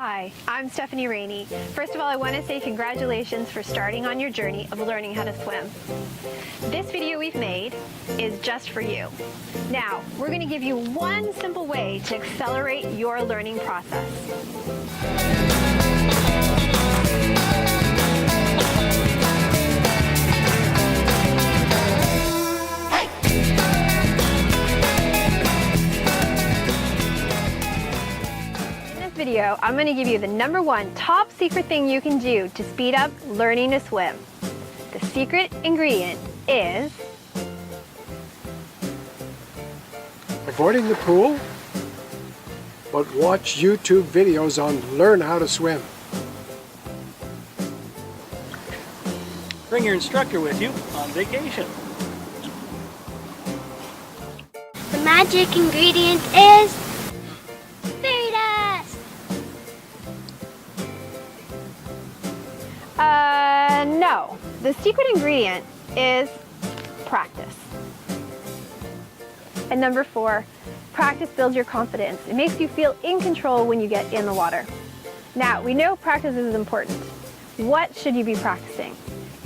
Hi, I'm Stephanie Rainey. First of all, I want to say congratulations for starting on your journey of learning how to swim. This video we've made is just for you. Now, we're going to give you one simple way to accelerate your learning process. Video, I'm going to give you the #1 top secret thing you can do to speed up learning to swim. The secret ingredient is avoiding the pool, but watch YouTube videos on learn how to swim. Bring your instructor with you on vacation. The magic ingredient is no. The secret ingredient is practice. And #4, practice builds your confidence. It makes you feel in control when you get in the water. Now, we know practice is important. What should you be practicing?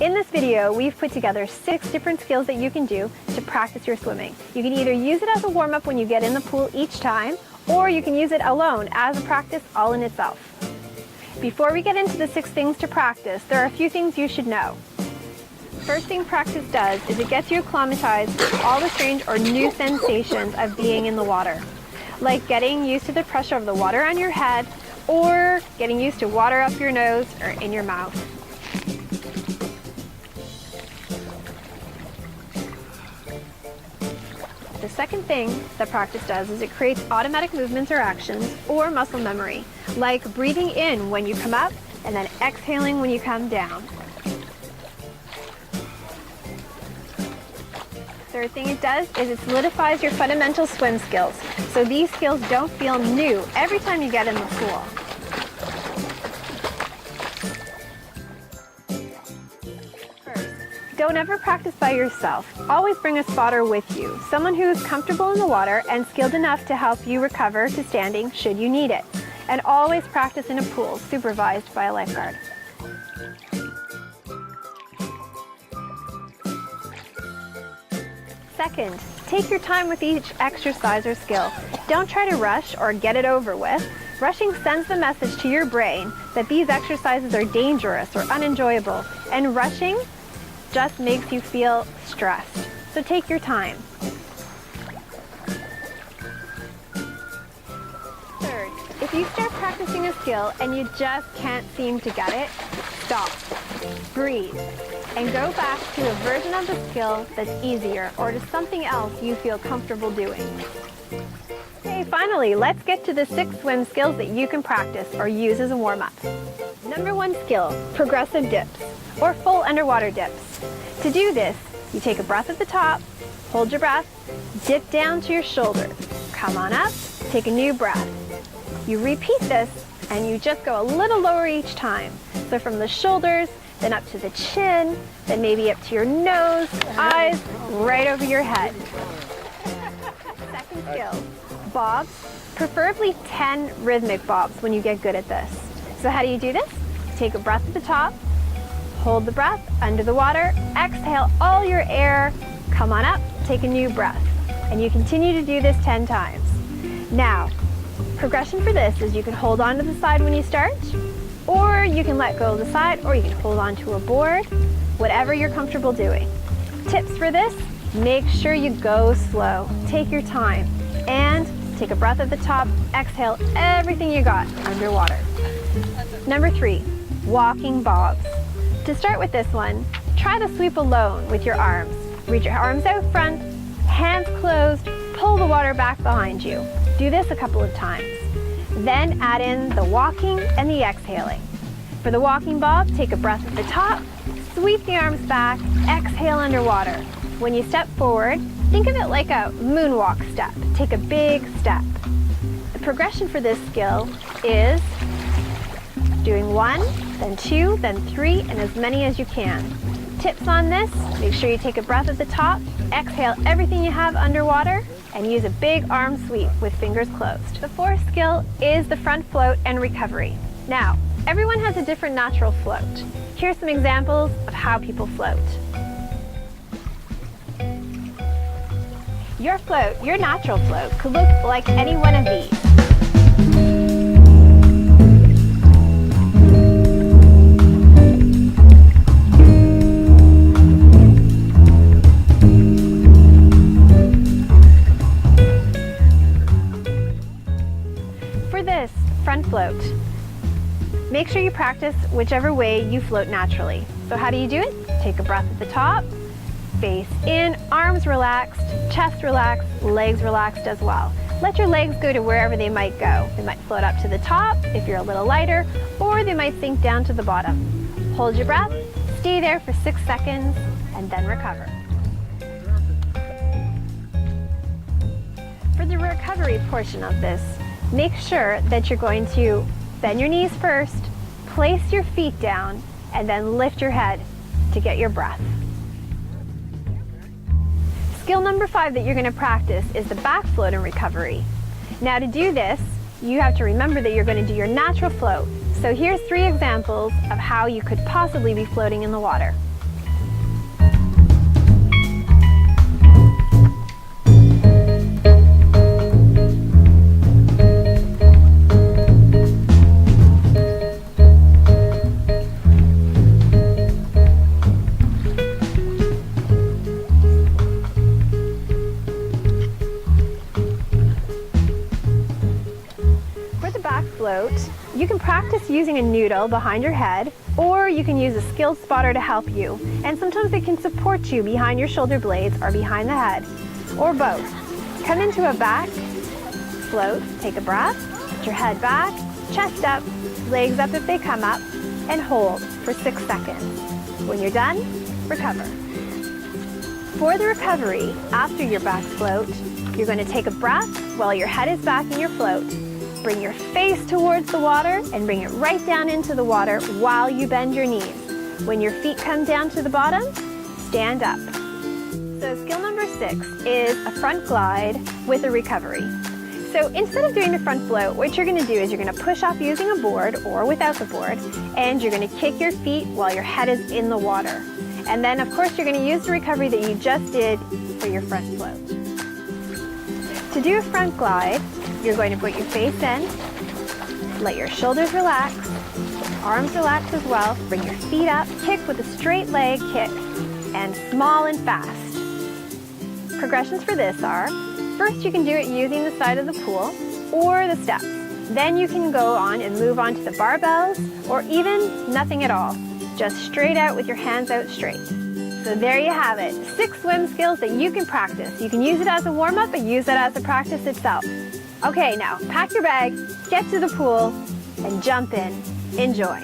In this video, we've put together 6 different skills that you can do to practice your swimming. You can either use it as a warm-up when you get in the pool each time, or you can use it alone as a practice all in itself. Before we get into the 6 things to practice, there are a few things you should know. First thing practice does is it gets you acclimatized to all the strange or new sensations of being in the water, like getting used to the pressure of the water on your head, or getting used to water up your nose or in your mouth. The second thing that practice does is it creates automatic movements or actions or muscle memory, like breathing in when you come up and then exhaling when you come down. Third thing it does is it solidifies your fundamental swim skills, so these skills don't feel new every time you get in the pool. Don't ever practice by yourself. Always bring a spotter with you, someone who is comfortable in the water and skilled enough to help you recover to standing should you need it. And always practice in a pool supervised by a lifeguard. Second, take your time with each exercise or skill. Don't try to rush or get it over with. Rushing sends the message to your brain that these exercises are dangerous or unenjoyable, and rushing just makes you feel stressed. So take your time. Third, if you start practicing a skill and you just can't seem to get it, stop, breathe, and go back to a version of the skill that's easier or to something else you feel comfortable doing. Okay, finally, let's get to the 6 swim skills that you can practice or use as a warm-up. #1 skill, progressive dips, or full underwater dips. To do this, you take a breath at the top, hold your breath, dip down to your shoulders, come on up, take a new breath. You repeat this, and you just go a little lower each time. So from the shoulders, then up to the chin, then maybe up to your nose, eyes, right over your head. Second skill, bobs, preferably 10 rhythmic bobs when you get good at this. So how do you do this? Take a breath at the top, hold the breath under the water, exhale all your air, come on up, take a new breath. And you continue to do this 10 times. Now, progression for this is you can hold on to the side when you start, or you can let go of the side, or you can hold on to a board, whatever you're comfortable doing. Tips for this, make sure you go slow. Take your time, and take a breath at the top, exhale everything you got underwater. #3, walking bobs. To start with this one, try the sweep alone with your arms. Reach your arms out front, hands closed, pull the water back behind you. Do this a couple of times. Then add in the walking and the exhaling. For the walking bob, take a breath at the top, sweep the arms back, exhale underwater. When you step forward, think of it like a moonwalk step. Take a big step. The progression for this skill is doing 1, then 2, then 3, and as many as you can. Tips on this, make sure you take a breath at the top, exhale everything you have underwater, and use a big arm sweep with fingers closed. The 4th skill is the front float and recovery. Now, everyone has a different natural float. Here's some examples of how people float. Your float, your natural float, could look like any one of these. For this front float, make sure you practice whichever way you float naturally. So how do you do it? Take a breath at the top, face in, arms relaxed, chest relaxed, legs relaxed as well. Let your legs go to wherever they might go. They might float up to the top if you're a little lighter, or they might sink down to the bottom. Hold your breath, stay there for 6 seconds, and then recover. For the recovery portion of this, make sure that you're going to bend your knees first, place your feet down, and then lift your head to get your breath. Skill number 5 that you're going to practice is the back float in recovery. Now to do this, you have to remember that you're going to do your natural float. So here's 3 examples of how you could possibly be floating in the water. Float, you can practice using a noodle behind your head, or you can use a skilled spotter to help you. And sometimes they can support you behind your shoulder blades or behind the head, or both. Come into a back float, take a breath, put your head back, chest up, legs up if they come up, and hold for 6 seconds. When you're done, recover. For the recovery, after your back float, you're going to take a breath while your head is back in your float. Bring your face towards the water and bring it right down into the water while you bend your knees. When your feet come down to the bottom, stand up. So skill number 6 is a front glide with a recovery. So instead of doing the front float, what you're going to do is you're going to push off using a board or without the board, and you're going to kick your feet while your head is in the water. And then of course you're going to use the recovery that you just did for your front float. To do a front glide, you're going to put your face in, let your shoulders relax, arms relax as well, bring your feet up, kick with a straight leg kick, and small and fast. Progressions for this are, first you can do it using the side of the pool or the steps. Then you can go on and move on to the barbells or even nothing at all, just straight out with your hands out straight. So there you have it, 6 swim skills that you can practice. You can use it as a warm-up, but use it as a practice itself. Okay, now pack your bag, get to the pool, and jump in. Enjoy.